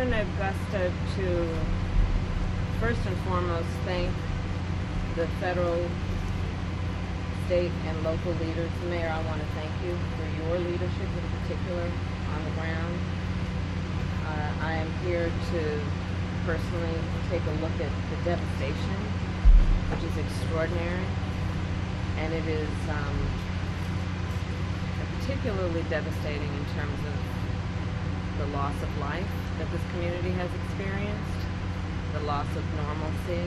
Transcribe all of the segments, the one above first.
in Augusta to first and foremost thank the federal, state, and local leaders. Mayor, I want to thank you for your leadership in particular on the ground. I am here to personally take a look at the devastation, which is extraordinary, and it is particularly devastating in terms of the loss of life that this community has experienced, the loss of normalcy,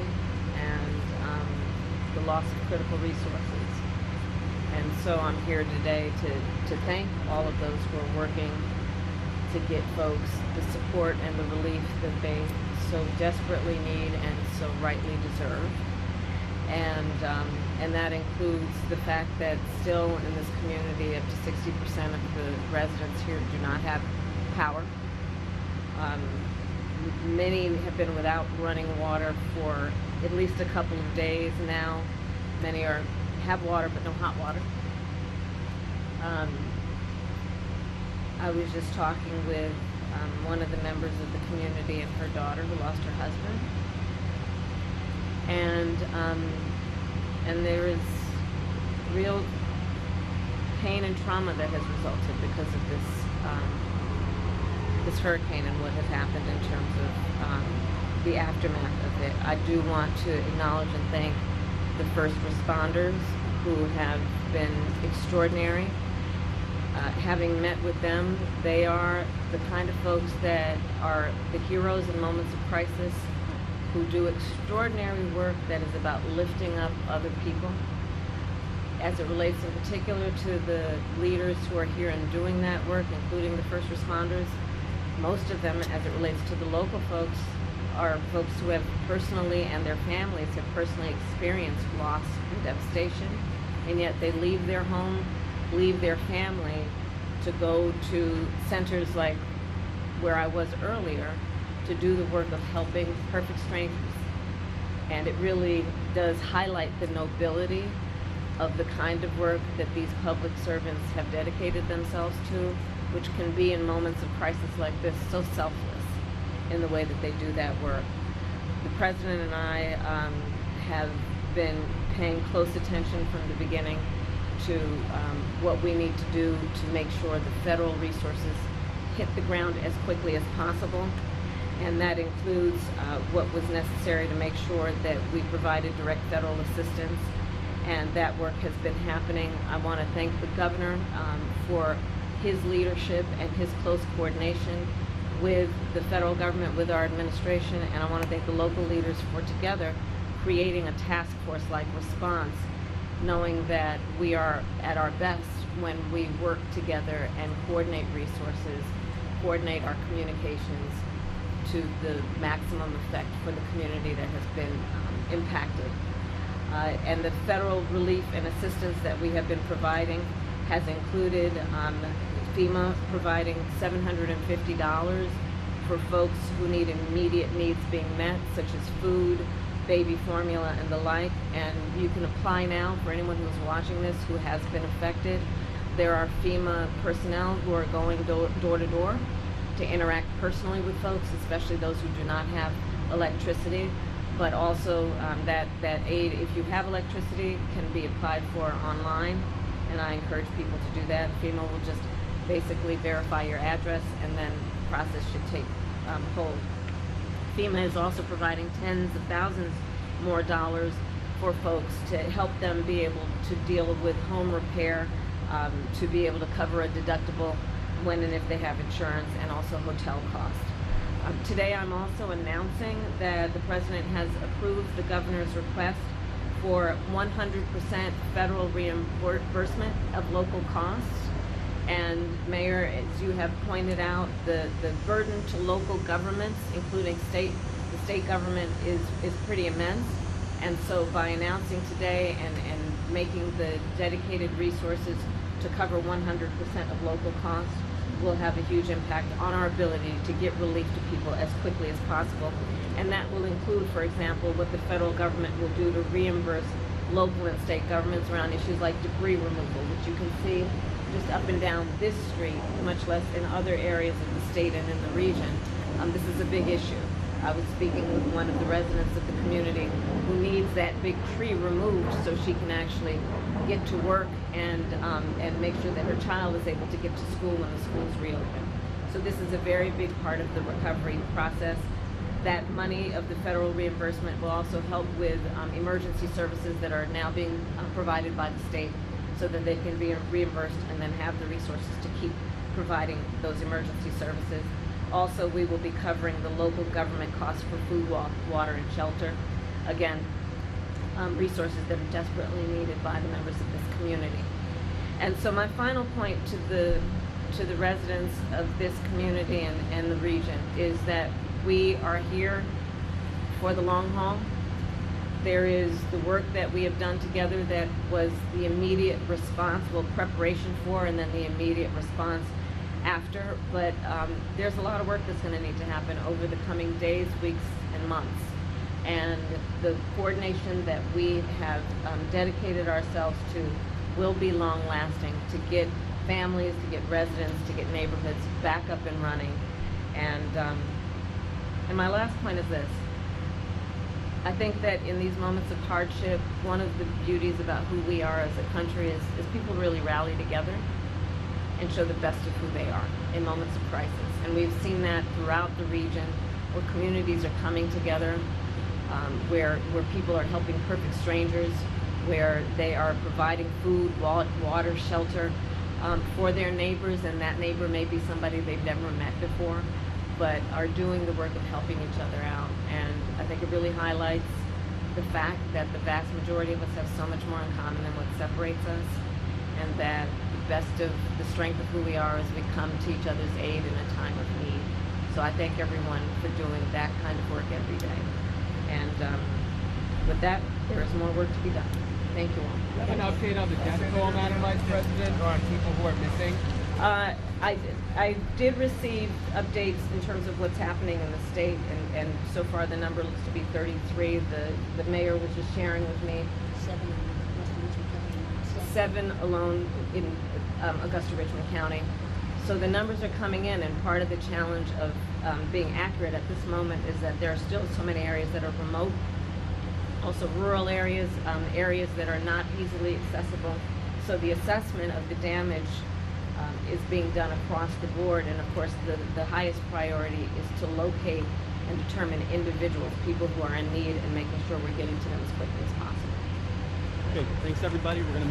and the loss of critical resources. And so I'm here today to thank all of those who are working to get folks the support and the relief that they so desperately need and so rightly deserve. And that includes the fact that still in this community up to 60% of the residents here do not have power. Many have been without running water for at least a couple of days now. Many have water but no hot water. I was just talking with one of the members of the community and her daughter who lost her husband. And there is real pain and trauma that has resulted because of this hurricane and what has happened in terms of the aftermath of it. I do want to acknowledge and thank the first responders who have been extraordinary. Having met with them, they are the kind of folks that are the heroes in moments of crisis, who do extraordinary work that is about lifting up other people. As it relates in particular to the leaders who are here and doing that work, including the first responders, most of them, as it relates to the local folks, are folks who have personally, and their families have personally experienced loss and devastation, and yet they leave their home, leave their family to go to centers like where I was earlier to do the work of helping perfect strangers. And it really does highlight the nobility of the kind of work that these public servants have dedicated themselves to, which can be in moments of crisis like this so selfless in the way that they do that work. The President and I have been paying close attention from the beginning to what we need to do to make sure the federal resources hit the ground as quickly as possible. And that includes what was necessary to make sure that we provided direct federal assistance, and that work has been happening. I want to thank the governor for his leadership and his close coordination with the federal government, with our administration, and I want to thank the local leaders for together creating a task force-like response, knowing that we are at our best when we work together and coordinate resources, coordinate our communications to the maximum effect for the community that has been impacted. And the federal relief and assistance that we have been providing has included FEMA providing $750 for folks who need immediate needs being met, such as food, baby formula, and the like. And you can apply now for anyone who's watching this who has been affected. There are FEMA personnel who are going door to door to interact personally with folks, especially those who do not have electricity. But also that aid, if you have electricity, can be applied for online, and I encourage people to do that. FEMA will just basically verify your address, and then the process should take hold. FEMA is also providing tens of thousands more dollars for folks to help them be able to deal with home repair, to be able to cover a deductible when and if they have insurance, and also hotel costs. Today I'm also announcing that the President has approved the Governor's request for 100% federal reimbursement of local costs. And Mayor, as you have pointed out, the burden to local governments, including the state government, is pretty immense. And so by announcing today and making the dedicated resources to cover 100% of local costs, will have a huge impact on our ability to get relief to people as quickly as possible. And that will include, for example, what the federal government will do to reimburse local and state governments around issues like debris removal, which you can see just up and down this street, much less in other areas of the state and in the region. This is a big issue. I was speaking with one of the residents of the community who needs that big tree removed so she can actually get to work and make sure that her child is able to get to school when the schools reopen. So this is a very big part of the recovery process. That money of the federal reimbursement will also help with emergency services that are now being provided by the state so that they can be reimbursed and then have the resources to keep providing those emergency services. Also, we will be covering the local government costs for food, water, and shelter. Again, resources that are desperately needed by the members of this community. And so my final point to the residents of this community and the region is that we are here for the long haul. There is the work that we have done together that was the immediate response, well, preparation for, and then the immediate response after. But there's a lot of work that's going to need to happen over the coming days, weeks, and months. And the coordination that we have dedicated ourselves to will be long-lasting to get families, to get residents, to get neighborhoods back up and running. And my last point is this. I think that in these moments of hardship, one of the beauties about who we are as a country is people really rally together and show the best of who they are in moments of crisis. And we've seen that throughout the region, where communities are coming together, where people are helping perfect strangers, where they are providing food, water, shelter for their neighbors, and that neighbor may be somebody they've never met before, but are doing the work of helping each other out. And I think it really highlights the fact that the vast majority of us have so much more in common than what separates us, and that the best of the strength of who we are is we come to each other's aid in a time of need. So I thank everyone for doing that kind of work every day. And with that, there is more work to be done. Thank you all. Do you have an update on the death toll, Madam Vice President, or on people who are missing? I did receive updates in terms of what's happening in the state, and so far the number looks to be 33. The mayor was just sharing with me 7 alone in Augusta, Richmond County. So the numbers are coming in, and part of the challenge of being accurate at this moment is that there are still so many areas that are remote, also rural areas, areas that are not easily accessible. So the assessment of the damage is being done across the board, and of course the highest priority is to locate and determine individuals, people who are in need, and making sure we're getting to them as quickly as possible. Okay, thanks everybody. We're going to